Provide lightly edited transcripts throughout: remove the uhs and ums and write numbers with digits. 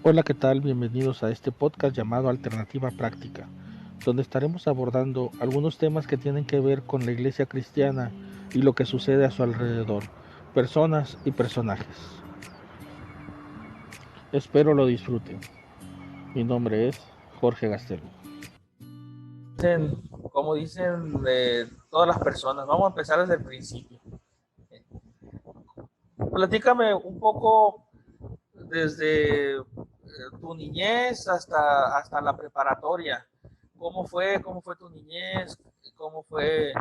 Hola, ¿qué tal? Bienvenidos a este podcast llamado Alternativa Práctica, donde estaremos abordando algunos temas que tienen que ver con la iglesia cristiana y lo que sucede a su alrededor, personas y personajes. Espero lo disfruten. Mi nombre es Jorge Gastelum. Como dicen todas las personas, vamos a empezar desde el principio. Platícame un poco desde tu niñez hasta la preparatoria. Cómo fue tu niñez? ¿Cómo fue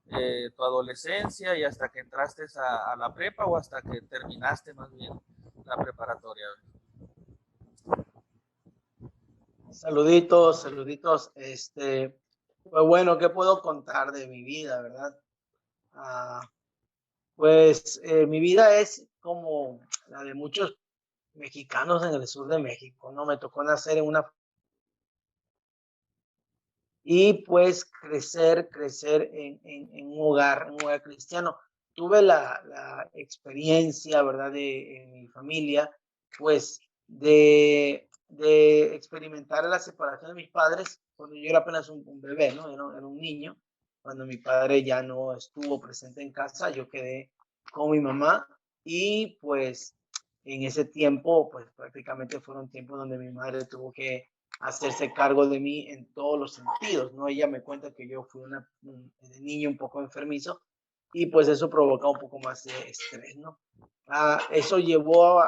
tu adolescencia y hasta que entraste a la prepa o hasta que terminaste más bien la preparatoria? Saluditos, saluditos. Pues bueno, ¿qué puedo contar de mi vida, verdad? Ah, mi vida es como la de muchos mexicanos en el sur de México, ¿no? Me tocó nacer en una y pues crecer en un hogar cristiano. Tuve la experiencia, ¿verdad? En mi familia, pues de experimentar la separación de mis padres cuando yo era apenas un bebé, ¿no? Era un niño. Cuando mi padre ya no estuvo presente en casa, yo quedé con mi mamá y pues en ese tiempo, pues prácticamente fueron tiempos donde mi madre tuvo que hacerse cargo de mí en todos los sentidos, ¿no? Ella me cuenta que yo fui de niño un poco enfermizo y pues eso provoca un poco más de estrés, ¿no? Eso llevó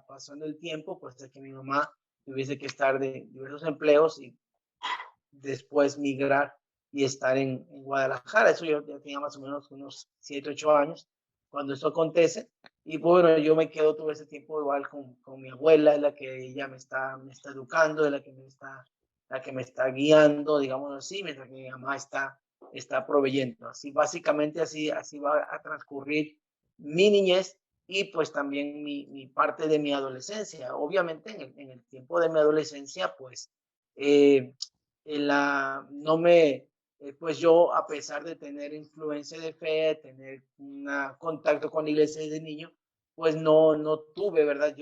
pasando el tiempo, pues a que mi mamá tuviese que estar de diversos empleos y después migrar y estar en Guadalajara. Eso yo ya tenía más o menos unos 7, 8 años cuando eso acontece. Y bueno, yo me quedo todo ese tiempo igual con mi abuela, es la que ella me está educando, es la que me está guiando, digamos así, mientras que mi mamá está proveyendo. Así, básicamente así va a transcurrir mi niñez y pues también mi parte de mi adolescencia. Obviamente en el tiempo de mi adolescencia, pues eh, no me, pues yo, a pesar de tener influencia de fe, tener un contacto con la iglesia desde niño, pues no tuve, ¿verdad?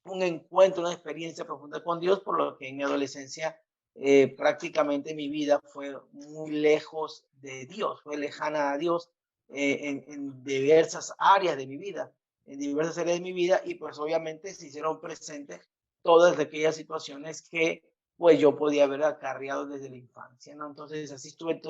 Un encuentro, una experiencia profunda con Dios, por lo que en mi adolescencia prácticamente mi vida fue muy lejos de Dios, fue lejana a Dios en diversas áreas de mi vida, y pues obviamente se hicieron presentes todas aquellas situaciones que pues yo podía haber acarreado desde la infancia, ¿no? Entonces así estuve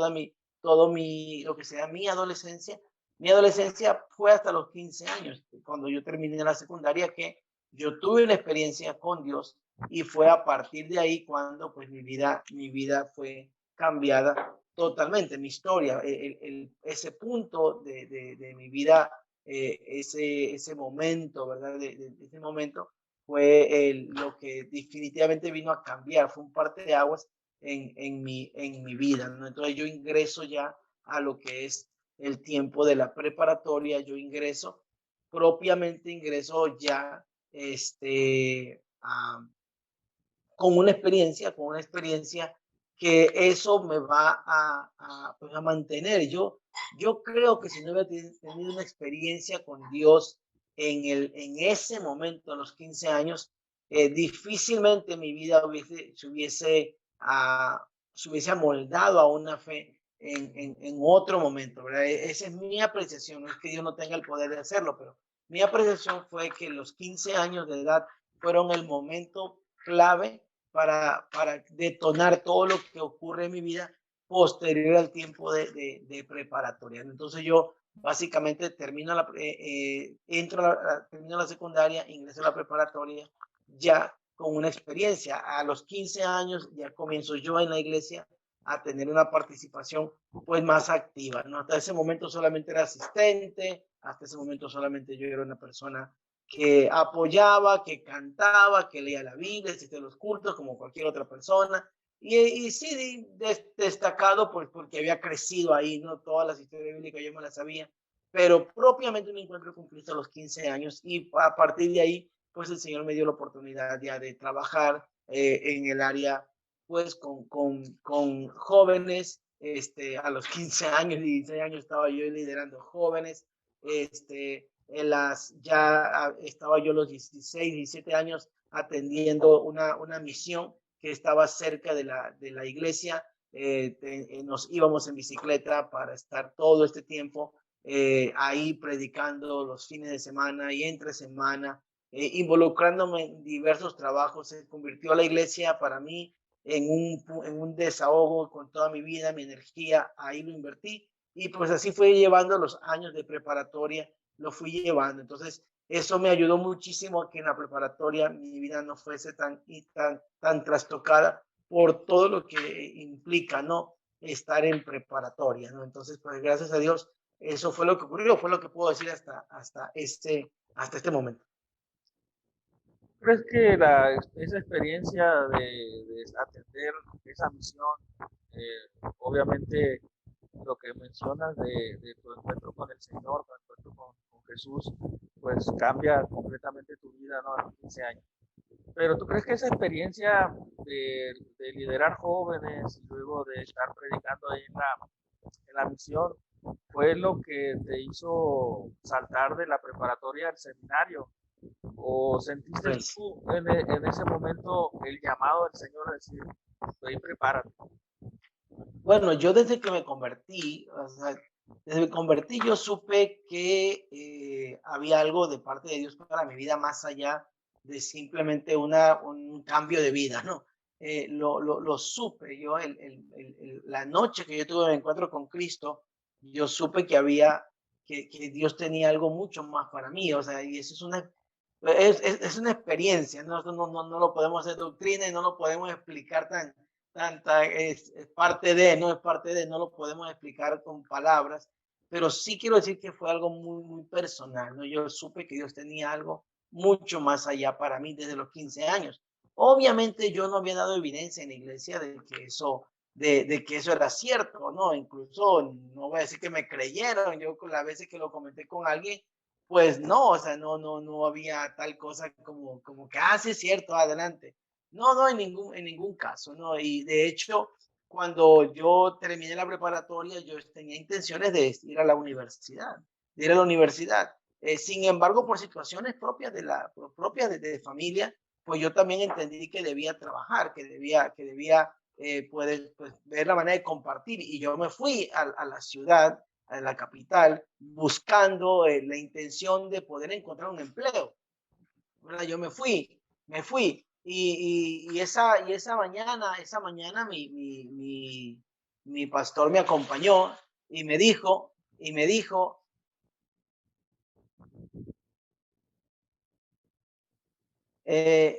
lo que sea mi adolescencia. Mi adolescencia fue hasta los 15 años, cuando yo terminé la secundaria, que yo tuve una experiencia con Dios y fue a partir de ahí cuando pues mi vida fue cambiada totalmente, mi historia, ese punto de mi vida, ese momento, ¿verdad? De ese momento fue lo que definitivamente vino a cambiar, fue un parte de aguas en mi vida, ¿no? Entonces yo ingreso ya a lo que es el tiempo de la preparatoria, ingreso ya este, um, con una experiencia que eso me va pues a mantener. Yo creo que si no hubiera tenido una experiencia con Dios en ese momento, a los 15 años, difícilmente mi vida se hubiese amoldado a una fe en otro momento, ¿verdad? Esa es mi apreciación, no es que Dios no tenga el poder de hacerlo, pero mi apreciación fue que los 15 años de edad fueron el momento clave para detonar todo lo que ocurre en mi vida posterior al tiempo de preparatoria. Entonces yo básicamente termino la secundaria, ingreso a la preparatoria ya con una experiencia. A los 15 años ya comienzo yo en la iglesia a tener una participación pues más activa, ¿no? Hasta ese momento solamente era asistente, hasta ese momento solamente yo era una persona que apoyaba, que cantaba, que leía la Biblia, asistía a los cultos como cualquier otra persona. Y sí, destacado pues, porque había crecido ahí, ¿no? Todas las historias bíblicas yo me las sabía, pero propiamente me encuentro con Cristo a los 15 años y a partir de ahí, pues el Señor me dio la oportunidad ya de trabajar en el área, pues con jóvenes, a los 15 años, 16 años estaba yo liderando jóvenes, ya estaba yo los 16, 17 años atendiendo una misión que estaba cerca de la iglesia. Nos íbamos en bicicleta para estar todo este tiempo ahí predicando los fines de semana y entre semana, involucrándome en diversos trabajos. Se convirtió la iglesia para mí en un desahogo con toda mi vida, mi energía, ahí lo invertí. Y pues así fue llevando los años de preparatoria, lo fui llevando. Entonces, eso me ayudó muchísimo a que en la preparatoria mi vida no fuese tan trastocada por todo lo que implica, ¿no? Estar en preparatoria, ¿no? Entonces, pues gracias a Dios, eso fue lo que ocurrió, fue lo que puedo decir hasta este momento. ¿Crees que esa experiencia de atender esa misión, obviamente lo que mencionas de tu encuentro con el Señor, tu encuentro con Jesús, pues cambia completamente tu vida, ¿no? A los 15 años. Pero ¿tú crees que esa experiencia de liderar jóvenes y luego de estar predicando ahí en la misión fue lo que te hizo saltar de la preparatoria al seminario? ¿O sentiste Pues, tú en ese momento el llamado del Señor a decir, estoy prepárate? bueno, yo desde que me convertí, o sea, desde que me convertí, yo supe que había algo de parte de Dios para mi vida más allá de simplemente un cambio de vida, ¿no? Lo supe yo, la noche que yo tuve el encuentro con Cristo, yo supe que Dios tenía algo mucho más para mí, o sea, y eso es una experiencia, ¿no? No lo podemos hacer doctrina y no lo podemos explicar es parte de, no es parte de, no lo podemos explicar con palabras, pero sí quiero decir que fue algo muy, muy personal, ¿no? Yo supe que Dios tenía algo mucho más allá para mí desde los 15 años. Obviamente yo no había dado evidencia en la iglesia de que eso era cierto, ¿no? Incluso no voy a decir que me creyeron, yo con las veces que lo comenté con alguien, pues no, o sea, no había tal cosa como que, sí es cierto, adelante. No, en ningún caso, ¿no? Y de hecho, cuando yo terminé la preparatoria, yo tenía intenciones de ir a la universidad, de ir a la universidad. Sin embargo, por situaciones propias de familia, pues yo también entendí que debía trabajar, que debía pues, ver la manera de compartir. Y yo me fui a la ciudad, a la capital, buscando la intención de poder encontrar un empleo. ¿Verdad? Yo me fui. Y esa mañana mi pastor me acompañó y me dijo, esa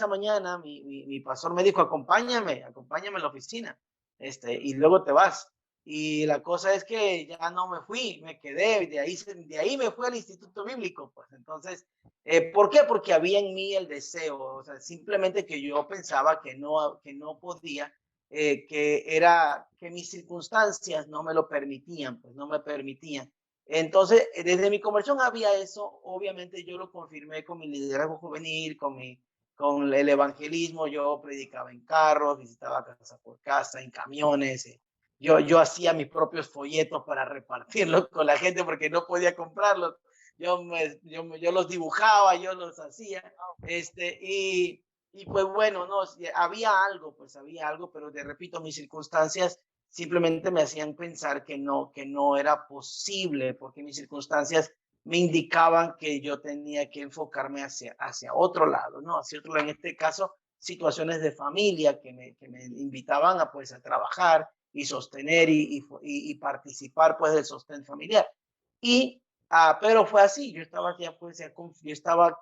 mañana mi pastor me dijo, acompáñame a la oficina, y luego te vas. Y la cosa es que ya no me fui, me quedé, de ahí me fui al Instituto Bíblico, pues entonces, ¿por qué? Porque había en mí el deseo, o sea, simplemente que yo pensaba que no podía, que mis circunstancias no me lo permitían, pues no me permitían. Entonces, desde mi conversión había eso, obviamente yo lo confirmé con mi liderazgo juvenil, con el evangelismo, yo predicaba en carros, visitaba casa por casa, en camiones, yo hacía mis propios folletos para repartirlos con la gente porque no podía comprarlos, yo los dibujaba, yo los hacía, y pues bueno, no, pues había algo, pero te repito, mis circunstancias simplemente me hacían pensar que no era posible, porque mis circunstancias me indicaban que yo tenía que enfocarme hacia otro lado, ¿no? Hacia otro lado, en este caso, situaciones de familia que me invitaban a trabajar y sostener y participar, pues, del sostén familiar. Pero fue así, yo estaba ya, pues, estaba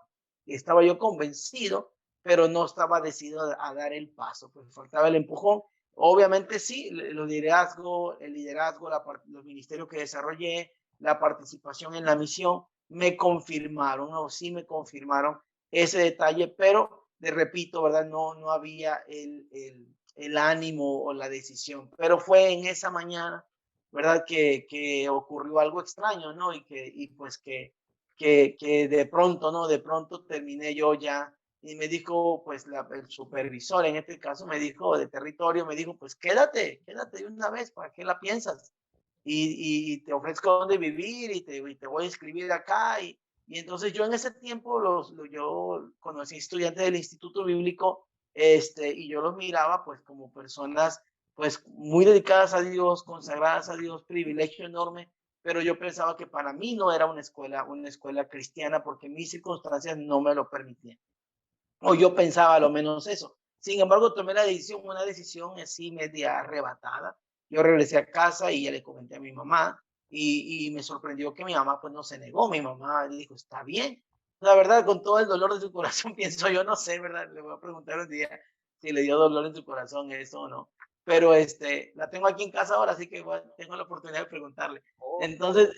yo convencido, pero no estaba decidido a dar el paso, pues faltaba el empujón. Obviamente sí, el liderazgo, los ministerios que desarrollé, la participación en la misión, me confirmaron, o sí me confirmaron ese detalle, pero te repito, ¿verdad? No había el ánimo o la decisión, pero fue en esa mañana, ¿verdad? Que ocurrió algo extraño, ¿no? Pues que de pronto, ¿no? De pronto terminé yo ya y me dijo, pues el supervisor en este caso me dijo de territorio, me dijo, pues quédate de una vez, ¿para qué la piensas? y te ofrezco dónde vivir y te voy a escribir acá. Y entonces yo en ese tiempo yo conocí estudiantes del Instituto Bíblico, y yo los miraba pues como personas pues muy dedicadas a Dios, consagradas a Dios, privilegio enorme, pero yo pensaba que para mí no era una escuela cristiana porque mis circunstancias no me lo permitían. O yo pensaba a lo menos eso. Sin embargo, tomé la decisión, una decisión así media arrebatada. Yo regresé a casa y ya le comenté a mi mamá y me sorprendió que mi mamá pues no se negó. Mi mamá dijo, está bien. La verdad, con todo el dolor de su corazón, pienso yo, no sé, ¿verdad? Le voy a preguntar un día si le dio dolor en su corazón eso o no. Pero la tengo aquí en casa ahora, así que bueno, tengo la oportunidad de preguntarle. Oh, Entonces,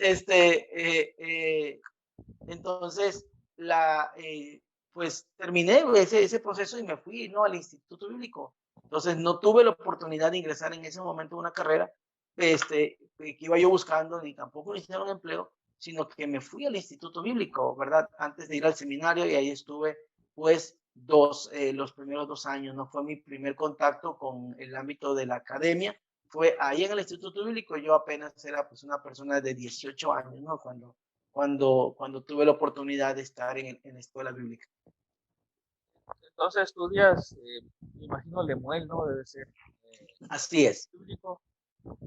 entonces, pues terminé ese proceso y me fui, ¿no? Al Instituto Bíblico. Entonces, no tuve la oportunidad de ingresar en ese momento a una carrera que iba yo buscando, ni tampoco iniciar un empleo, sino que me fui al Instituto Bíblico, ¿verdad? Antes de ir al seminario y ahí estuve, pues, los primeros 2 años, ¿no? Fue mi primer contacto con el ámbito de la academia. Fue ahí en el Instituto Bíblico, yo apenas era pues una persona de 18 años, ¿no? Cuando tuve la oportunidad de estar en la escuela bíblica. entonces estudias, me imagino Lemuel, ¿no? Debe ser Así es. bíblico.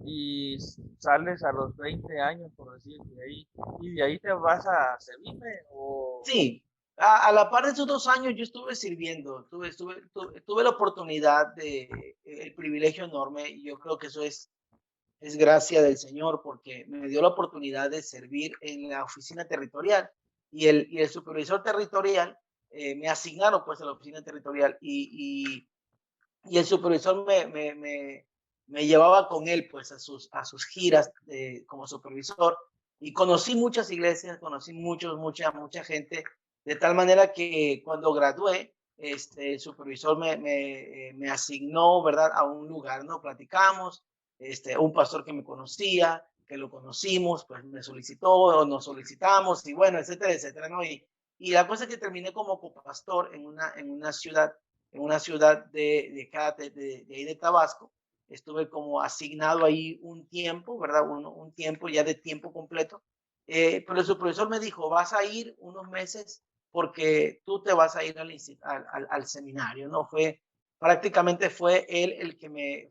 Y sales a los 20 años, por decir, y de ahí te vas a Sevime o... Sí, a la par de esos 2 años yo estuve sirviendo, tuve la oportunidad el privilegio enorme, y yo creo que eso es gracia del Señor, porque me dio la oportunidad de servir en la oficina territorial y el supervisor territorial me asignaron pues a la oficina territorial y el supervisor me llevaba con él pues a sus giras como supervisor y conocí muchas iglesias, conocí mucha gente, de tal manera que cuando gradué, el supervisor me asignó, ¿verdad?, a un lugar, ¿no? Platicamos, un pastor que me conocía, que lo conocimos, pues me solicitó o nos solicitamos y bueno, etcétera, etcétera, ¿no? Y la cosa es que terminé como copastor en una ciudad de ahí de Tabasco. Estuve como asignado ahí un tiempo, ¿verdad? Un tiempo ya de tiempo completo. Pero el supervisor me dijo, vas a ir unos meses porque tú te vas a ir al seminario, ¿no? Prácticamente fue él el que me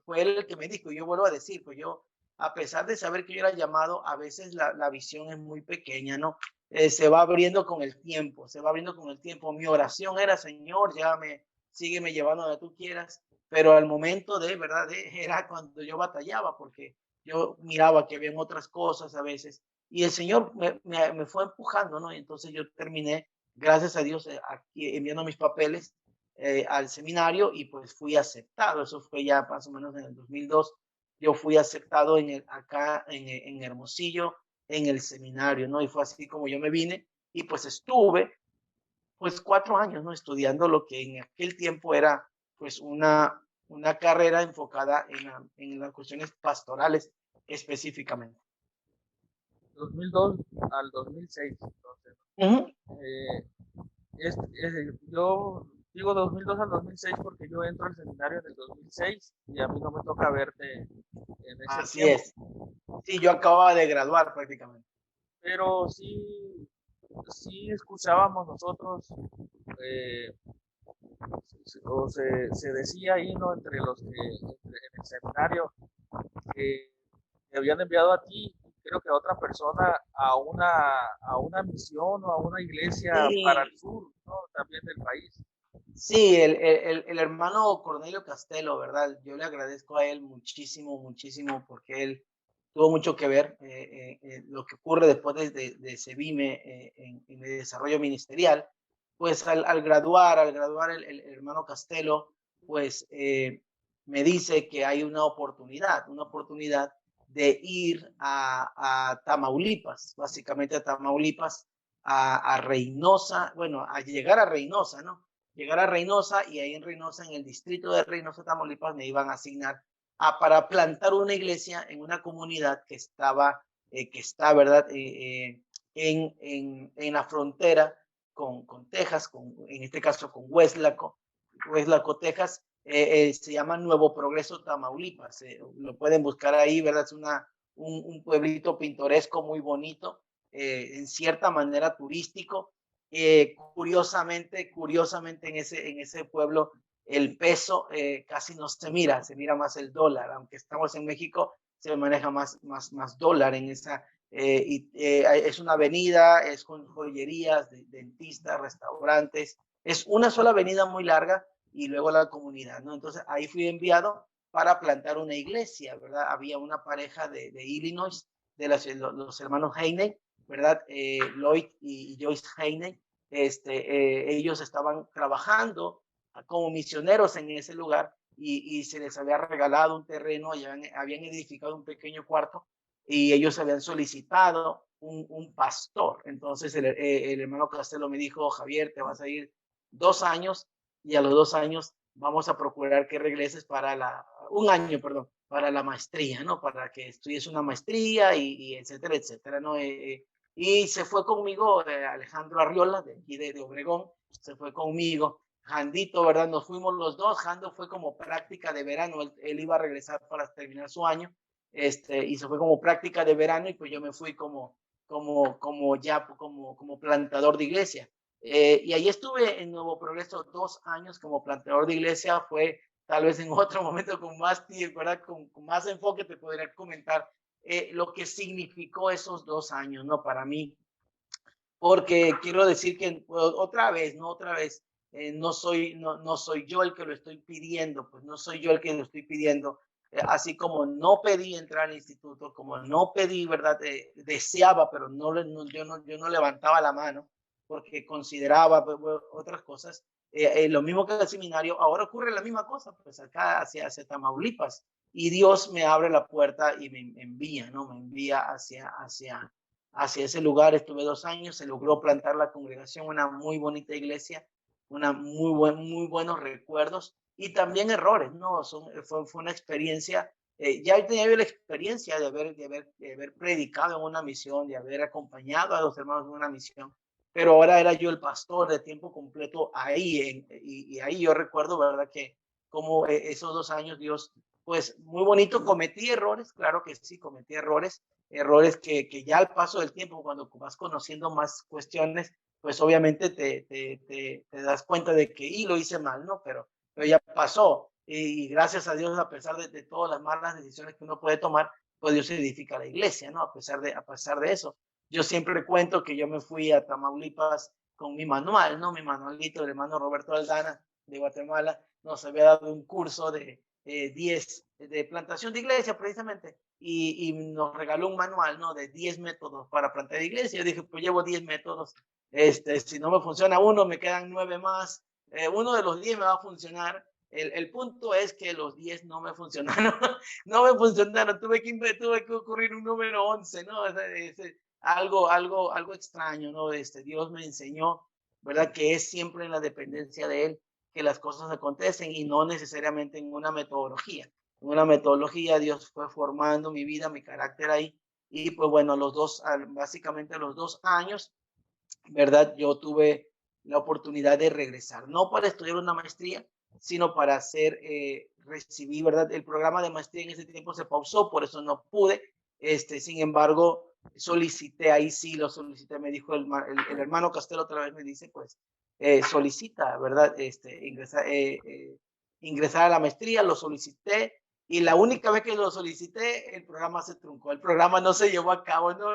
dijo, y yo vuelvo a decir, pues yo, a pesar de saber que yo era llamado, a veces la visión es muy pequeña, ¿no? Se va abriendo con el tiempo, se va abriendo con el tiempo. Mi oración era, Señor, sígueme llevando donde tú quieras, pero al momento de, ¿verdad? Era cuando yo batallaba, porque yo miraba que habían otras cosas a veces, y el Señor me fue empujando, ¿no? Y entonces yo terminé, gracias a Dios, aquí enviando mis papeles al seminario y pues fui aceptado. Eso fue ya más o menos en el 2002. Yo fui aceptado acá en Hermosillo, en el seminario, ¿no? Y fue así como yo me vine y pues estuve pues 4 años, ¿no? Estudiando lo que en aquel tiempo era pues una carrera enfocada en las cuestiones pastorales específicamente. 2002 al 2006, entonces. Uh-huh. Yo digo 2002 al 2006 porque yo entro al seminario en el 2006 y a mí no me toca verte en ese Así tiempo. es. Sí, yo acababa de graduar prácticamente. Pero sí escuchábamos nosotros, eh, o se decía ahí, ¿no? Entre en el seminario, que te habían enviado a ti, creo que a otra persona, a una misión o a una iglesia para el Sí, sur, ¿no? También del país. sí, el hermano Cornelio Castelo, ¿verdad? Yo le agradezco a él muchísimo, muchísimo, porque él tuvo mucho que ver lo que ocurre después de Sevime en el desarrollo ministerial. Pues al graduar el hermano Castelo, pues me dice que hay una oportunidad de ir a Tamaulipas, básicamente a Tamaulipas, a Reynosa, bueno, a llegar a Reynosa, ¿no? Llegar a Reynosa y ahí en Reynosa, en el distrito de Reynosa, Tamaulipas, me iban a asignar para plantar una iglesia en una comunidad que está, ¿verdad? En la frontera con Texas, en este caso con Weslaco, Texas. Se llama Nuevo Progreso, Tamaulipas. Lo pueden buscar ahí, ¿verdad? Es un pueblito pintoresco muy bonito, en cierta manera turístico. Curiosamente en ese pueblo el peso casi no se mira más el dólar, aunque estamos en México, se maneja más dólar en esa, es una avenida, es con joyerías, dentistas, restaurantes, es una sola avenida muy larga y luego la comunidad, ¿no? Entonces ahí fui enviado para plantar una iglesia, ¿verdad? Había una pareja de Illinois, de los hermanos Heine, ¿verdad? Lloyd y Joyce Heine, ellos estaban trabajando como misioneros en ese lugar y se les había regalado un terreno, y habían edificado un pequeño cuarto y ellos habían solicitado un pastor. Entonces el hermano Castelo me dijo, Javier, te vas a ir 2 años y a los 2 años vamos a procurar que regreses para un año, perdón, para la maestría, ¿no? Para que estudies una maestría y etcétera, etcétera, ¿no? Y se fue conmigo Alejandro Arriola, de aquí de Obregón, se fue conmigo. Jandito, ¿verdad? Nos fuimos los dos. Jando fue como práctica de verano, él iba a regresar para terminar su año, y se fue como práctica de verano y pues yo me fui como plantador de iglesia. Y ahí estuve en Nuevo Progreso 2 años como plantador de iglesia. Fue tal vez en otro momento con más tiempo, ¿verdad? Con más enfoque te podría comentar lo que significó esos 2 años, ¿no? Para mí, porque quiero decir que otra vez, no soy yo el que lo estoy pidiendo, pues no soy yo el que lo estoy pidiendo, así como no pedí entrar al instituto, como no pedí, ¿verdad? Deseaba, pero yo no levantaba la mano porque consideraba otras cosas. Lo mismo que el seminario, ahora ocurre la misma cosa, pues acá hacia Tamaulipas, y Dios me abre la puerta y me envía, ¿no? Me envía hacia ese lugar. Estuve 2 años, se logró plantar la congregación, una muy bonita iglesia, muy buenos recuerdos y también errores, ¿no? Fue una experiencia, ya tenía yo la experiencia de haber predicado en una misión, de haber acompañado a los hermanos en una misión, pero ahora era yo el pastor de tiempo completo ahí, y ahí yo recuerdo, ¿verdad? Que como esos 2 años Dios, pues muy bonito, cometí errores, claro que sí, cometí errores que ya al paso del tiempo, cuando vas conociendo más cuestiones, pues obviamente te das cuenta de que lo hice mal, ¿no? Pero ya pasó. Y gracias a Dios, a pesar de todas las malas decisiones que uno puede tomar, pues Dios edifica la iglesia, ¿no? A pesar de eso. Yo siempre cuento que yo me fui a Tamaulipas con mi manual, ¿no? Mi manualito, el hermano Roberto Aldana de Guatemala nos había dado un curso de 10 de plantación de iglesia precisamente, y nos regaló un manual, ¿no? De 10 métodos para plantar iglesia. Yo dije, pues llevo 10 métodos, si no me funciona uno, me quedan 9 más, uno de los 10 me va a funcionar. El punto es que los 10 no me funcionaron, no me funcionaron, tuve que ocurrir un número 11, ¿no? Algo extraño, ¿no? Dios me enseñó, ¿verdad? Que es siempre en la dependencia de Él que las cosas acontecen y no necesariamente en una metodología. En una metodología Dios fue formando mi vida, mi carácter ahí, y pues bueno, básicamente los 2 años, ¿verdad? Yo tuve la oportunidad de regresar, no para estudiar una maestría, sino para recibí, ¿verdad? El programa de maestría en ese tiempo se pausó, por eso no pude. Sin embargo, ahí sí lo solicité, me dijo el hermano Castelo otra vez, me dice, pues, solicita, ¿verdad? Ingresar a la maestría, lo solicité, y la única vez que lo solicité, el programa se truncó, el programa no se llevó a cabo, ¿no?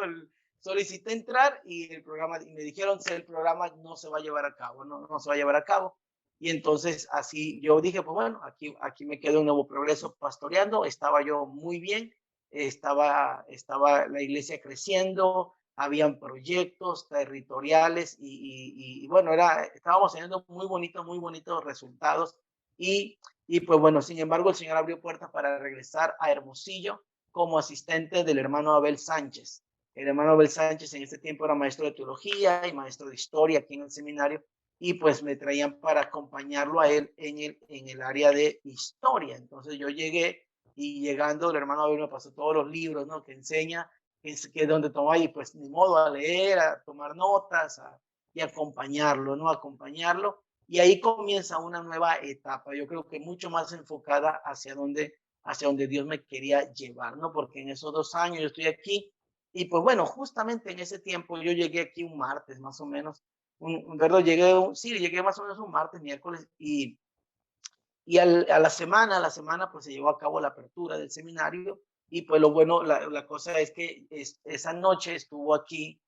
Solicité entrar y me dijeron que el programa no se va a llevar a cabo, no se va a llevar a cabo. Y entonces así yo dije, pues bueno, aquí me quedo en Nuevo Progreso pastoreando, estaba yo muy bien, estaba la iglesia creciendo, habían proyectos territoriales y bueno, estábamos teniendo muy bonitos resultados y pues bueno, sin embargo el Señor abrió puertas para regresar a Hermosillo como asistente del hermano Abel Sánchez. El hermano Abel Sánchez en ese tiempo era maestro de teología y maestro de historia aquí en el seminario, y pues me traían para acompañarlo a él en el área de historia. Entonces yo llegué, y llegando el hermano Abel me pasó todos los libros, ¿no? Que enseña, que es donde toma, y pues ni modo a leer, a tomar notas y acompañarlo, ¿no? Acompañarlo. Y ahí comienza una nueva etapa, yo creo que mucho más enfocada hacia donde hacia donde Dios me quería llevar, ¿no? Porque en esos 2 años yo estoy aquí y pues bueno, justamente en ese tiempo yo llegué aquí un martes más o menos, ¿verdad? Llegué más o menos un martes, miércoles y a la semana pues se llevó a cabo la apertura del seminario y pues lo bueno, la cosa es que esa noche estuvo aquí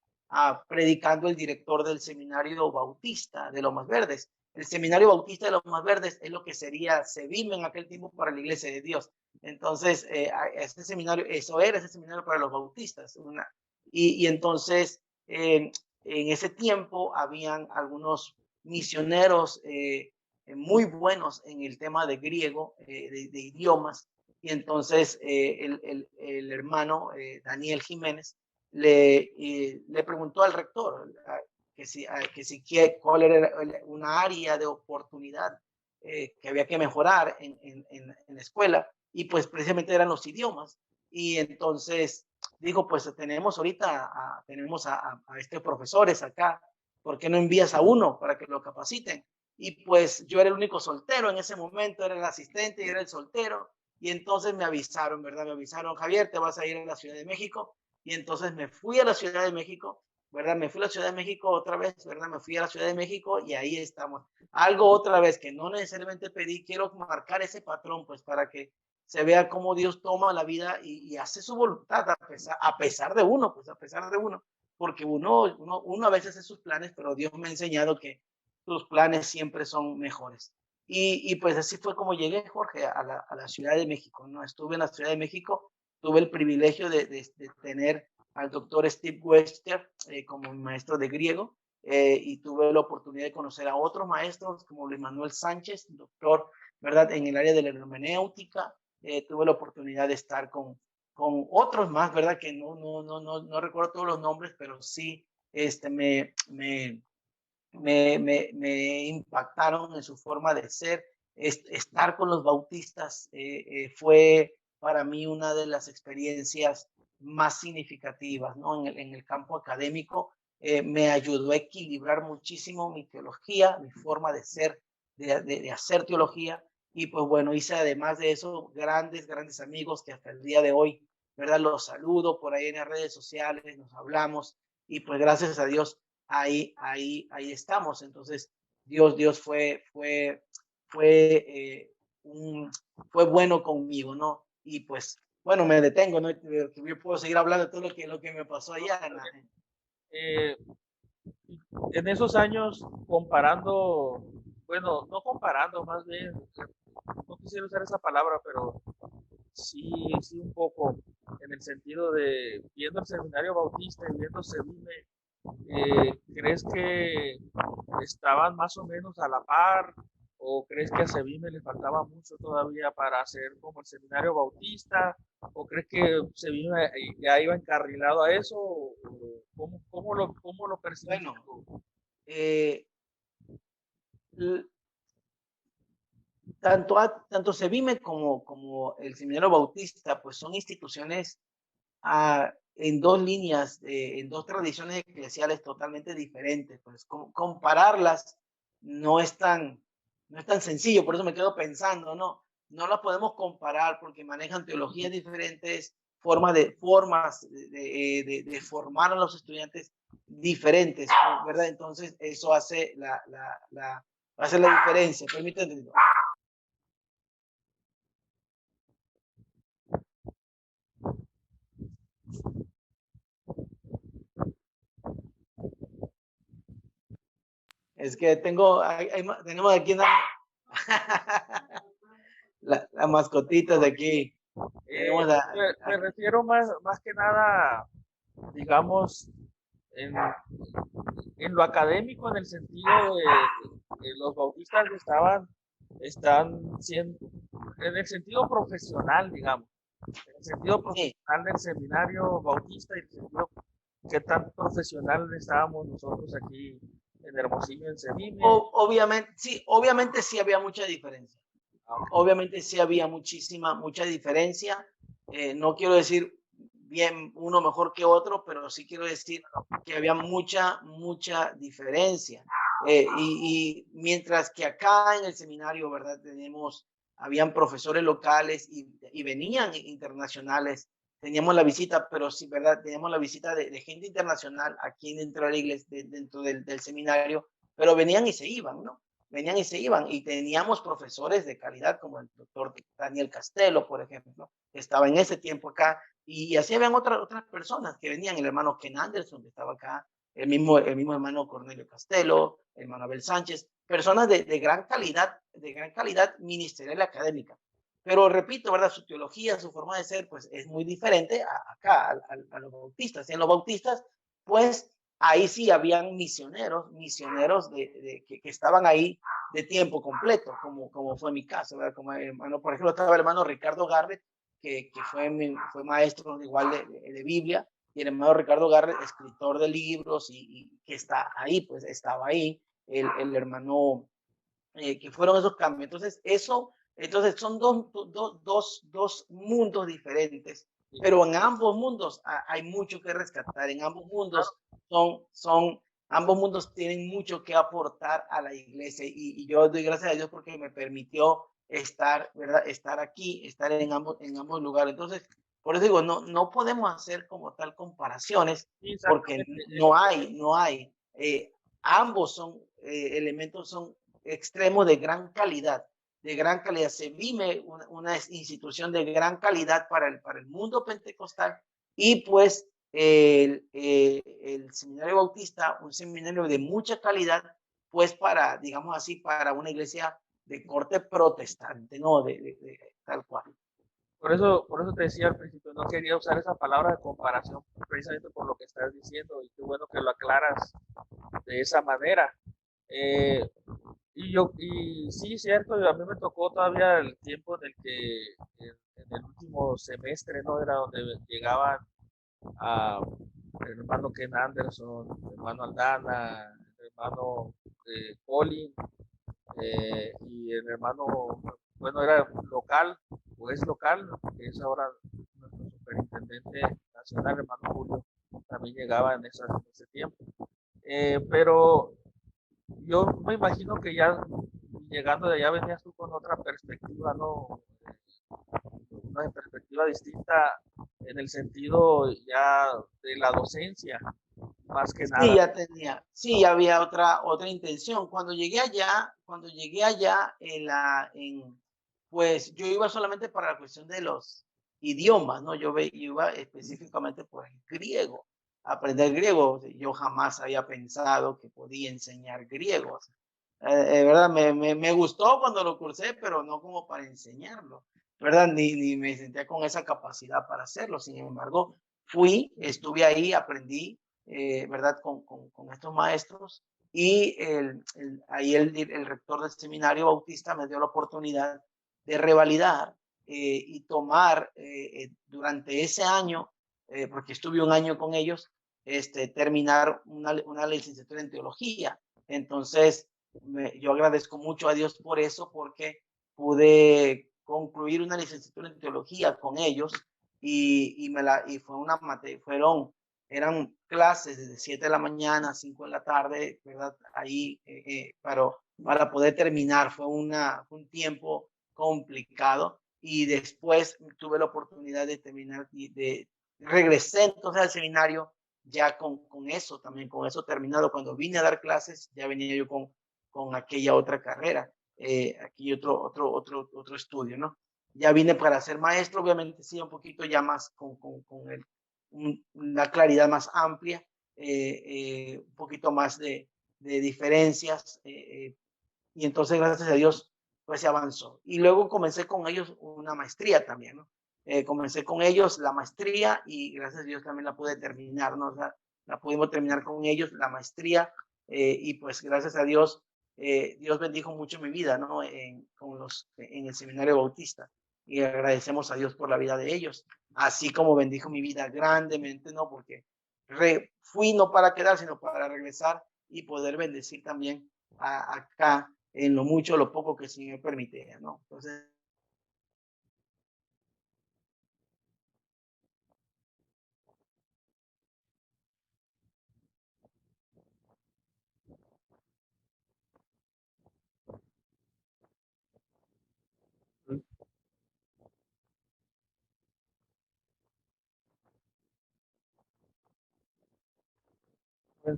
predicando el director del seminario bautista de Lomas Verdes. El seminario bautista de Lomas Verdes es lo que sería SEBIM en aquel tiempo para la Iglesia de Dios. Entonces, este seminario, eso era ese seminario para los bautistas. Y entonces, en ese tiempo habían algunos misioneros muy buenos en el tema de griego, de idiomas, y entonces el hermano Daniel Jiménez le preguntó al rector cuál era una área de oportunidad que había que mejorar en la escuela, y pues precisamente eran los idiomas. Y entonces dijo, pues tenemos ahorita, tenemos a profesores acá, ¿por qué no envías a uno para que lo capaciten? Y pues yo era el único soltero en ese momento, era el asistente y era el soltero. Y entonces me avisaron, ¿verdad? Me avisaron, Javier, te vas a ir a la Ciudad de México. Y entonces me fui a la Ciudad de México, ¿verdad? Me fui a la Ciudad de México otra vez, ¿verdad? Me fui a la Ciudad de México y ahí estamos. Algo otra vez que no necesariamente pedí, quiero marcar ese patrón, pues para que se vea cómo Dios toma la vida y hace su voluntad a pesar de uno, pues a pesar de uno. Porque uno a veces hace sus planes, pero Dios me ha enseñado que tus planes siempre son mejores. Y pues así fue como llegué, Jorge, a la Ciudad de México, ¿no? Estuve en la Ciudad de México, tuve el privilegio de tener al doctor Steve Webster como mi maestro de griego, y tuve la oportunidad de conocer a otros maestros como Luis Manuel Sánchez, doctor, ¿verdad?, en el área de la hermenéutica. Tuve la oportunidad de estar con otros más, ¿verdad?, que no recuerdo todos los nombres, pero sí me impactaron en su forma de ser. Estar con los bautistas fue para mí una de las experiencias más significativas, ¿no? En el campo académico me ayudó a equilibrar muchísimo mi teología, mi forma de ser, de hacer teología. Y pues bueno, hice además de eso grandes amigos que hasta el día de hoy, ¿verdad? Los saludo por ahí en las redes sociales, nos hablamos y pues gracias a Dios ahí estamos. Entonces, Dios fue bueno conmigo, ¿no? Y pues, bueno, me detengo, ¿no? Yo puedo seguir hablando de todo lo que me pasó allá. Eh, en esos años, comparando, bueno, no comparando, más bien, no quisiera usar esa palabra, pero sí, sí un poco, en el sentido de viendo el seminario bautista y viendo Sevime, ¿crees que estaban más o menos a la par? ¿O crees que a Sevime le faltaba mucho todavía para hacer como el seminario bautista? ¿O crees que Sevime ya iba encarrilado a eso? ¿O cómo lo percibes Bueno, tú? eh, tanto Sevime como el Seminario Bautista, pues son instituciones en dos líneas, en dos tradiciones eclesiales totalmente diferentes. Pues compararlas no es tan, no es tan sencillo, por eso me quedo pensando, no las podemos comparar porque manejan teologías diferentes, formas de formar a los estudiantes diferentes, ¿verdad? Entonces eso hace hace la diferencia. Permíteme. Es que tenemos aquí la mascotita de aquí. Tenemos Me refiero más que nada, digamos, en, en lo académico, en el sentido de que los bautistas están siendo, en el sentido profesional, digamos, en el sentido sí, profesional del seminario bautista y el sentido qué tan profesional estábamos nosotros aquí en Hermosillo, en Sevilla. obviamente sí había mucha diferencia. Obviamente sí había mucha diferencia. No quiero decir bien uno mejor que otro, pero sí quiero decir que había mucha diferencia. Y mientras que acá en el seminario, ¿verdad? Tenemos habían profesores locales y venían internacionales. Teníamos la visita, pero sí, ¿verdad? Teníamos la visita de gente internacional aquí dentro de la iglesia, dentro del seminario, pero venían y se iban, ¿no? Venían y se iban. Y teníamos profesores de calidad, como el doctor Daniel Castelo, por ejemplo, que estaba en ese tiempo acá. Y así habían otras personas que venían, el hermano Ken Anderson, que estaba acá, el mismo hermano Cornelio Castelo, el hermano Abel Sánchez, personas de gran calidad ministerial y académica. Pero repito, ¿verdad? Su teología, su forma de ser, pues es muy diferente acá, a los bautistas. Y en los bautistas, pues ahí sí habían misioneros que estaban ahí de tiempo completo, como fue mi caso, ¿verdad? Como hermano, por ejemplo, estaba el hermano Ricardo Garrett, que fue maestro igual de Biblia, y el hermano Ricardo Garrett, escritor de libros, y que está ahí, pues estaba ahí, el hermano, que fueron esos cambios. Entonces son dos mundos diferentes, pero en ambos mundos hay mucho que rescatar. En ambos mundos ambos mundos tienen mucho que aportar a la iglesia, y yo doy gracias a Dios porque me permitió estar, ¿verdad? Estar aquí, estar en ambos lugares. Entonces, por eso digo, no podemos hacer como tal comparaciones Sí, porque exactamente. no hay. Ambos elementos son extremos de gran calidad. Se vive una institución de gran calidad para el mundo pentecostal, y pues el seminario bautista, un seminario de mucha calidad, pues digamos así, para una iglesia de corte protestante, ¿no? Tal cual. Por eso te decía al principio, no quería usar esa palabra de comparación precisamente por lo que estás diciendo, y qué bueno que lo aclaras de esa manera. Eh, y sí, cierto, a mí me tocó todavía el tiempo en el que en el último semestre, ¿no? Era donde llegaban a el hermano Ken Anderson, el hermano Aldana, el hermano Colin, y el hermano, bueno, era local, o es local, que es ahora nuestro superintendente nacional, hermano Julio, también llegaba en ese tiempo. Pero yo me imagino que ya llegando de allá venías tú con otra perspectiva, ¿no? Una perspectiva distinta en el sentido ya de la docencia, más que Sí, nada. sí, había otra intención. Cuando llegué allá pues yo iba solamente para la cuestión de los idiomas, ¿no? Yo iba específicamente por el griego, aprender griego. Yo jamás había pensado que podía enseñar griego. ¿Verdad? Me gustó cuando lo cursé, pero no como para enseñarlo, ¿verdad? Ni me sentía con esa capacidad para hacerlo. Sin embargo, estuve ahí, aprendí, ¿verdad? Con estos maestros, y ahí el rector del seminario bautista me dio la oportunidad de revalidar, y tomar, durante ese año, porque estuve un año con ellos, terminar una licenciatura en teología. Entonces, yo agradezco mucho a Dios por eso, porque pude concluir una licenciatura en teología con ellos, y fue una materia, eran clases desde 7 de la mañana a 5 de la tarde, ¿verdad? Ahí, para poder terminar, fue un tiempo complicado, y después tuve la oportunidad de terminar, regresé entonces al seminario ya con eso también, con eso terminado. Cuando vine a dar clases, ya venía yo con aquella otra carrera, aquí otro estudio, ¿no? Ya vine para ser maestro, obviamente sí, un poquito ya más con una claridad más amplia, un poquito más de diferencias, y entonces, gracias a Dios, pues se avanzó. Y luego comencé con ellos una maestría también, ¿no? Comencé con ellos la maestría, y gracias a Dios también la pude terminar, ¿no? O sea, la pudimos terminar con ellos, la maestría, y pues gracias a Dios, Dios bendijo mucho mi vida, ¿no? En el seminario bautista, y agradecemos a Dios por la vida de ellos, así como bendijo mi vida grandemente, ¿no? Porque fui no para quedar, sino para regresar y poder bendecir también acá en lo mucho, lo poco que el Señor permite, ¿no? Entonces, Muy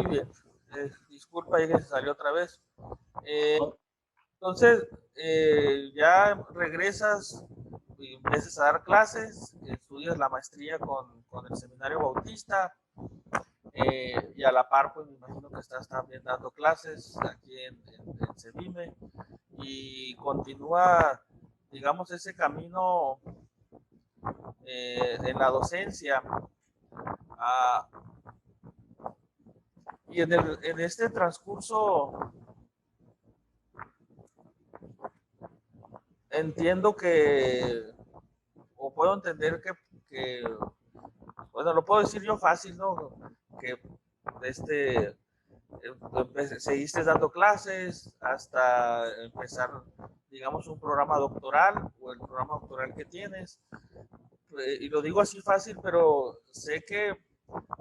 bien. Disculpa, ahí que se salió otra vez. Entonces, ya regresas y empiezas a dar clases, estudias la maestría con el Seminario Bautista, y a la par, pues me imagino que estás también dando clases aquí en Cebime, y continúa, digamos, ese camino en la docencia. Ah, y en este transcurso entiendo que, o puedo entender que, bueno, lo puedo decir yo fácil, ¿no? Que este, seguiste dando clases hasta empezar, digamos, un programa doctoral o el programa doctoral que tienes. Y lo digo así fácil, pero sé que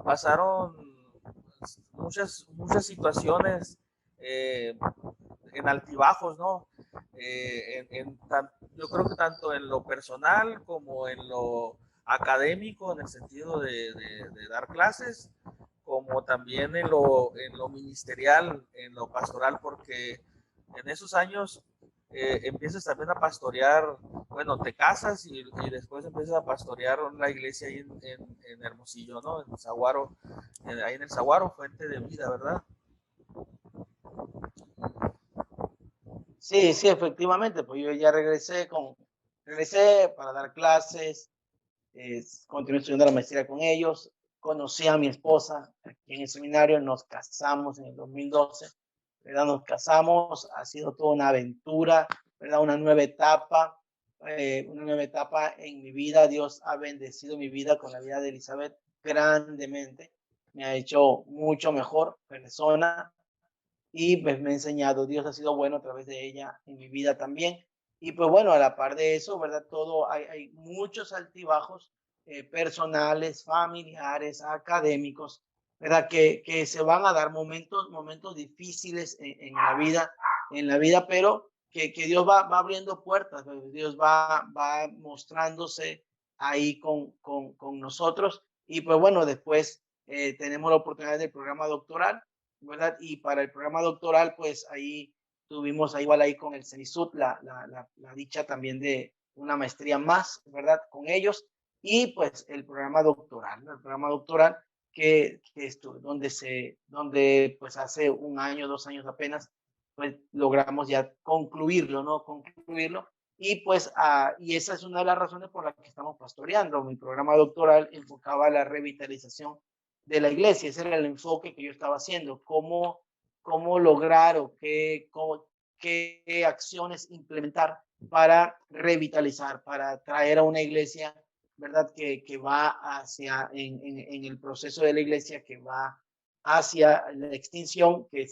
pasaron muchas situaciones eh, en altibajos, ¿no? Yo creo que tanto en lo personal como en lo académico, en el sentido de dar clases, como también en lo ministerial, en lo pastoral, porque en esos años empiezas también a pastorear, bueno, te casas y después empiezas a pastorear la iglesia ahí en Hermosillo, ¿no? En Zaguaro, ahí en el Zaguaro, Fuente de Vida, ¿verdad? Sí, sí, efectivamente, pues yo ya regresé para dar clases, continué estudiando la maestría con ellos, conocí a mi esposa aquí en el seminario, nos casamos en el 2012, ¿verdad? Nos casamos, ha sido toda una aventura, ¿verdad? Una nueva etapa en mi vida. Dios ha bendecido mi vida con la vida de Elizabeth grandemente, me ha hecho mucho mejor persona y pues me ha enseñado, Dios ha sido bueno a través de ella en mi vida también. Y pues bueno, a la par de eso, ¿verdad? Hay muchos altibajos personales, familiares, académicos, ¿verdad? Que se van a dar momentos difíciles en la vida, pero que Dios va abriendo puertas, Dios va mostrándose ahí con nosotros. Y pues bueno, después tenemos la oportunidad del programa doctoral, ¿verdad? Y para el programa doctoral, pues ahí tuvimos igual ahí con el CENISUT la dicha también de una maestría más, ¿verdad? Con ellos. Y pues el programa doctoral, ¿no? El programa doctoral donde pues hace un año, 2 años apenas, pues logramos ya concluirlo, ¿no? Concluirlo. Y pues, y esa es una de las razones por las que estamos pastoreando. Mi programa doctoral enfocaba la revitalización de la iglesia. Ese era el enfoque que yo estaba haciendo, cómo lograr o qué acciones implementar para revitalizar, para traer a una iglesia, ¿verdad? Que va en el proceso de la iglesia, que va hacia la extinción, que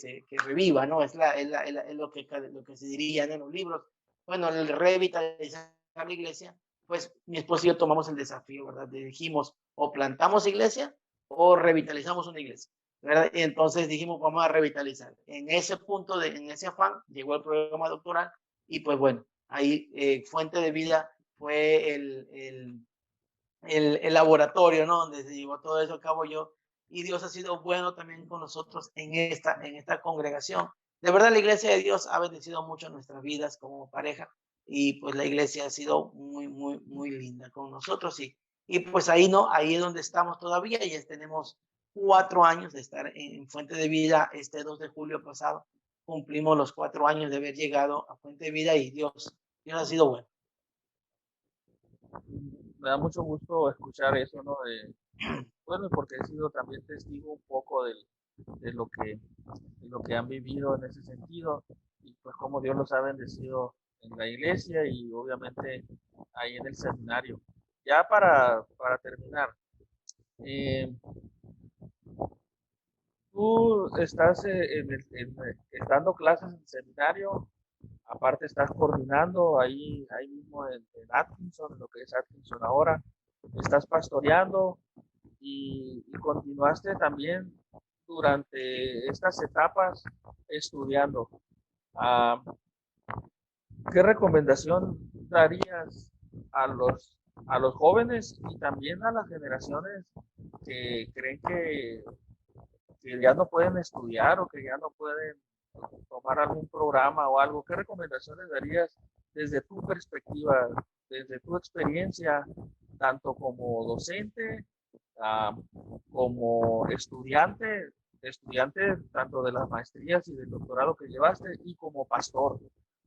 reviva, ¿no? Es lo que se diría en los libros. Bueno, el revitalizar la iglesia, pues mi esposo y yo tomamos el desafío, ¿verdad? Dijimos, o plantamos iglesia o revitalizamos una iglesia, ¿verdad? Y entonces dijimos, vamos a revitalizar. En ese punto, en ese afán, llegó el programa doctoral y pues bueno, ahí Fuente de Vida fue el laboratorio, ¿no? Donde se llevó todo eso a cabo yo. Y Dios ha sido bueno también con nosotros en esta congregación. De verdad, la iglesia de Dios ha bendecido mucho nuestras vidas como pareja. Y pues la iglesia ha sido muy linda con nosotros. Y pues ahí, ¿no? Ahí es donde estamos todavía. Ya tenemos 4 años de estar en Fuente de Vida. Este 2 de julio pasado cumplimos los 4 años de haber llegado a Fuente de Vida y Dios ha sido bueno. Me da mucho gusto escuchar eso, ¿no? Bueno, porque he sido también testigo un poco de lo que han vivido en ese sentido y pues cómo Dios los ha bendecido en la iglesia y obviamente ahí en el seminario. Ya para terminar, eh, tú estás dando clases en el seminario, aparte estás coordinando ahí mismo en Atkinson, lo que es Atkinson ahora, estás pastoreando. y continuaste también durante estas etapas estudiando. Ah, ¿Qué recomendación darías a a los jóvenes y también a las generaciones que creen que ya no pueden estudiar o que ya no pueden tomar algún programa o algo? ¿Qué recomendaciones darías desde tu perspectiva, desde tu experiencia, tanto como docente, ah, como estudiante tanto de las maestrías y del doctorado que llevaste y como pastor,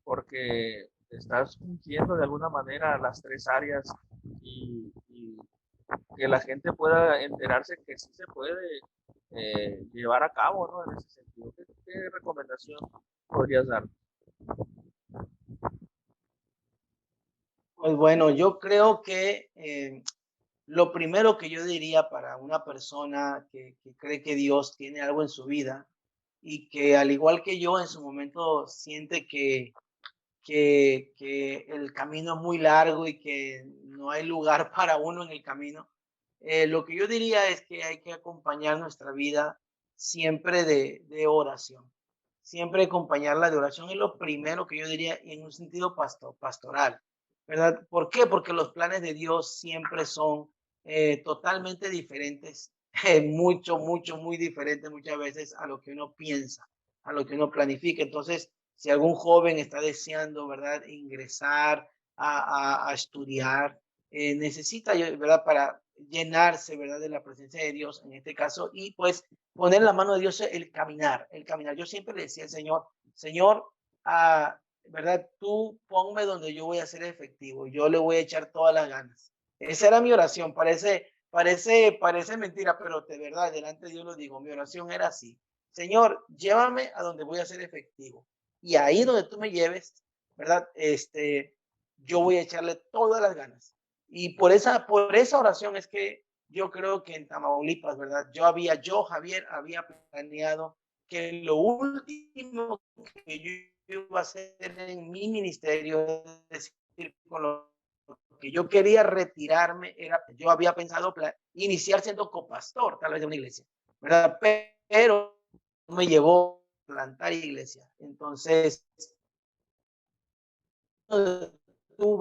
porque estás fungiendo de alguna manera las tres áreas y que la gente pueda enterarse que sí se puede llevar a cabo, ¿no? En ese sentido, ¿qué recomendación podrías dar? Pues bueno, yo creo que lo primero que yo diría para una persona que cree que Dios tiene algo en su vida y que al igual que yo en su momento siente que el camino es muy largo y que no hay lugar para uno en el camino, lo que yo diría es que hay que acompañar nuestra vida siempre de oración. Siempre acompañarla de oración es lo primero que yo diría en un sentido pastoral, ¿verdad? ¿Por qué? Porque los planes de Dios siempre son totalmente diferentes, muy diferentes muchas veces a lo que uno piensa, a lo que uno planifica. Entonces, si algún joven está deseando, ¿verdad?, ingresar a estudiar, necesita, ¿verdad?, para llenarse, ¿verdad?, de la presencia de Dios en este caso y pues poner en la mano de Dios el caminar, el caminar. Yo siempre le decía al Señor, Señor, ¿verdad? Tú ponme donde yo voy a ser efectivo, yo le voy a echar todas las ganas. Esa era mi oración, parece mentira, pero de verdad, delante de Dios lo digo, mi oración era así. Señor, llévame a donde voy a ser efectivo. Y ahí donde tú me lleves, ¿verdad? Yo voy a echarle todas las ganas. Y por esa oración es que yo creo que en Tamaulipas, ¿verdad? Javier, había planeado que lo último que yo iba a hacer en mi ministerio, es decir, con lo que yo quería retirarme, yo había pensado iniciar siendo copastor, tal vez de una iglesia, ¿verdad? Pero me llevó a plantar iglesia. Entonces, tú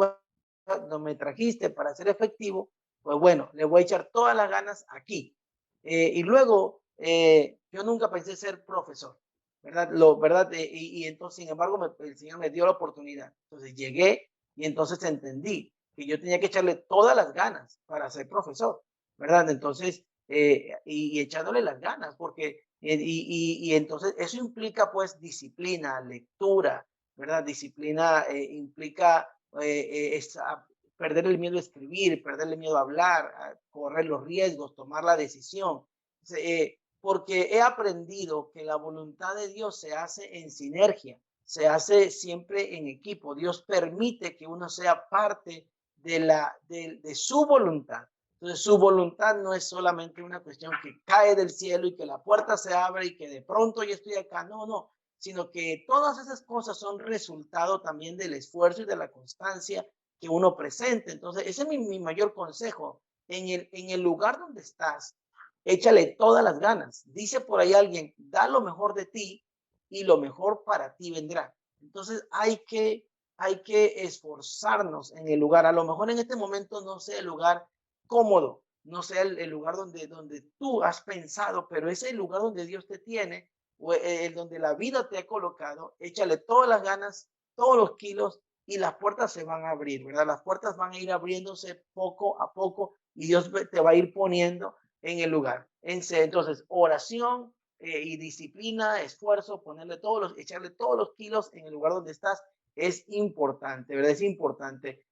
no me trajiste para ser efectivo, pues bueno, le voy a echar todas las ganas aquí. Y luego, yo nunca pensé ser profesor, ¿verdad? ¿Verdad? Y entonces, sin embargo, el Señor me dio la oportunidad. Entonces llegué y entonces entendí que yo tenía que echarle todas las ganas para ser profesor, ¿verdad? Entonces, y echándole las ganas, porque, y entonces eso implica pues disciplina, lectura, ¿verdad? Disciplina implica perder el miedo a escribir, perder el miedo a hablar, a correr los riesgos, tomar la decisión. Porque he aprendido que la voluntad de Dios se hace en sinergia, se hace siempre en equipo. Dios permite que uno sea parte de su voluntad. Entonces, su voluntad no es solamente una cuestión que cae del cielo y que la puerta se abre y que de pronto yo estoy acá. No, no, sino que todas esas cosas son resultado también del esfuerzo y de la constancia que uno presente. Entonces, ese es mi mayor consejo. En el lugar donde estás, échale todas las ganas. Dice por ahí alguien, da lo mejor de ti y lo mejor para ti vendrá. Entonces, hay que esforzarnos en el lugar. A lo mejor en este momento no sea el lugar cómodo, no sea el lugar donde tú has pensado, pero es el lugar donde Dios te tiene o donde la vida te ha colocado, échale todas las ganas, todos los kilos y las puertas se van a abrir, ¿verdad? Las puertas van a ir abriéndose poco a poco y Dios te va a ir poniendo en el lugar. Entonces, oración y disciplina, esfuerzo, echarle todos los kilos en el lugar donde estás es importante, ¿verdad? Es importante.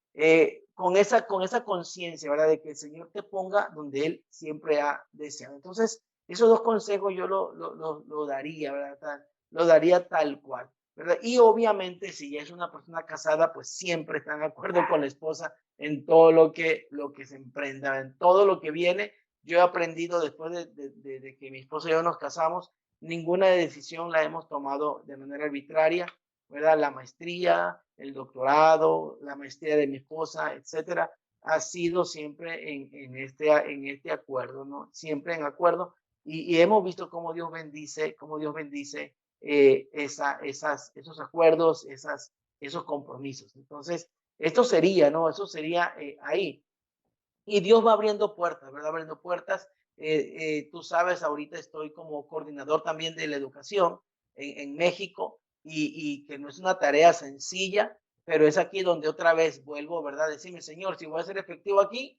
Con esa conciencia, ¿verdad? De que el Señor te ponga donde Él siempre ha deseado. Entonces, esos dos consejos yo lo daría, ¿verdad? Lo daría tal cual, ¿verdad? Y obviamente, si ya es una persona casada, pues siempre está de acuerdo con la esposa en todo lo que se emprenda, en todo lo que viene. Yo he aprendido después de que mi esposa y yo nos casamos, ninguna decisión la hemos tomado de manera arbitraria, ¿verdad? La maestría, el doctorado, la maestría de mi esposa, etcétera. ha sido siempre en este acuerdo, ¿no? Siempre en acuerdo. Y hemos visto cómo Dios bendice esos acuerdos, esos compromisos. Entonces, esto sería, ¿no? Eso sería ahí. Y Dios va abriendo puertas, ¿verdad? Abriendo puertas. Tú sabes, ahorita estoy como coordinador también de la educación en México y que no es una tarea sencilla, pero es aquí donde otra vez vuelvo, ¿verdad? Decirme, Señor, si voy a ser efectivo aquí,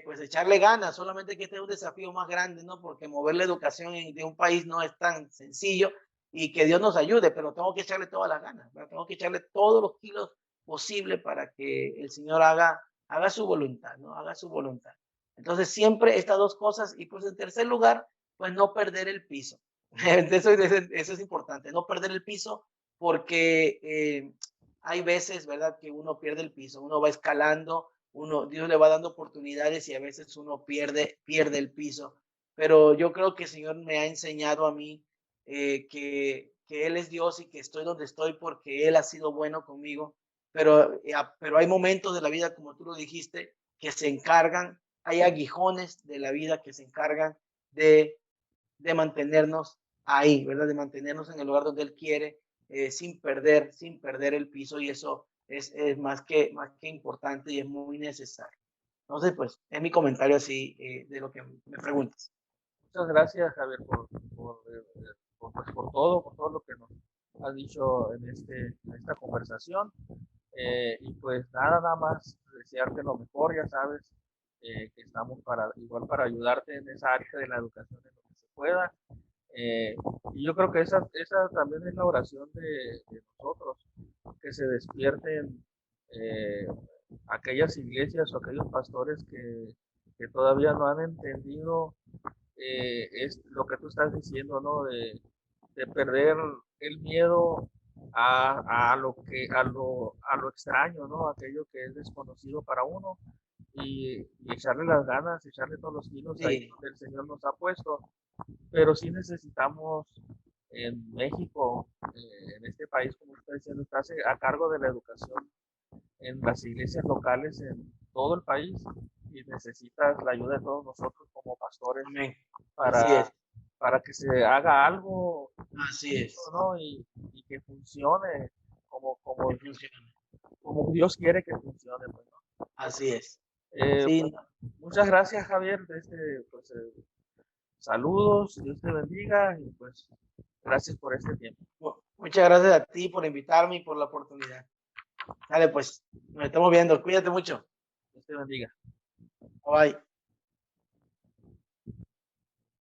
pues echarle ganas, solamente que este es un desafío más grande, ¿no? Porque mover la educación de un país no es tan sencillo y que Dios nos ayude, pero tengo que echarle todas las ganas, ¿verdad? Tengo que echarle todos los kilos posible para que el Señor haga su voluntad, ¿no? Haga su voluntad. Entonces, siempre estas dos cosas. Y pues en tercer lugar, pues no perder el piso. Eso es importante, no perder el piso, porque hay veces, ¿verdad?, que uno pierde el piso, uno va escalando, Dios le va dando oportunidades y a veces uno pierde el piso. Pero yo creo que el Señor me ha enseñado a mí que Él es Dios y que estoy donde estoy porque Él ha sido bueno conmigo, pero hay momentos de la vida, como tú lo dijiste, que se encargan, hay aguijones de la vida que se encargan de, de mantenernos ahí, ¿verdad? De mantenernos en el lugar donde Él quiere, sin perder el piso, y eso es más que importante y es muy necesario. Entonces, pues, es mi comentario así de lo que me preguntas. Muchas gracias, Javier, por todo lo que nos has dicho en esta conversación. Y pues nada más desearte lo mejor, ya sabes, que estamos igual para ayudarte en esa área de la educación en lo que se pueda. Eh, y yo creo que esa también es la oración de nosotros, que se despierten eh, aquellas iglesias o aquellos pastores que todavía no han entendido es lo que tú estás diciendo, ¿no? De perder el miedo a lo extraño, ¿no? Aquello que es desconocido para uno y echarle las ganas, echarle todos los kilos ahí Sí, donde el Señor nos ha puesto. Pero sí necesitamos en México, en este país, como está diciendo, estás a cargo de la educación en las iglesias locales en todo el país y necesitas la ayuda de todos nosotros como pastores amén. Así para, es, para que se haga algo así distinto, es, ¿no? Y que funcione como, como, que funciona. como Dios quiere que funcione, pues, ¿no? Así es. Pues, Sí, muchas gracias, Javier, pues, saludos, Dios te bendiga y pues gracias por este tiempo. muchas gracias a ti por invitarme y por la oportunidad. Dale, pues, nos estamos viendo. Cuídate mucho. Dios te bendiga. Bye.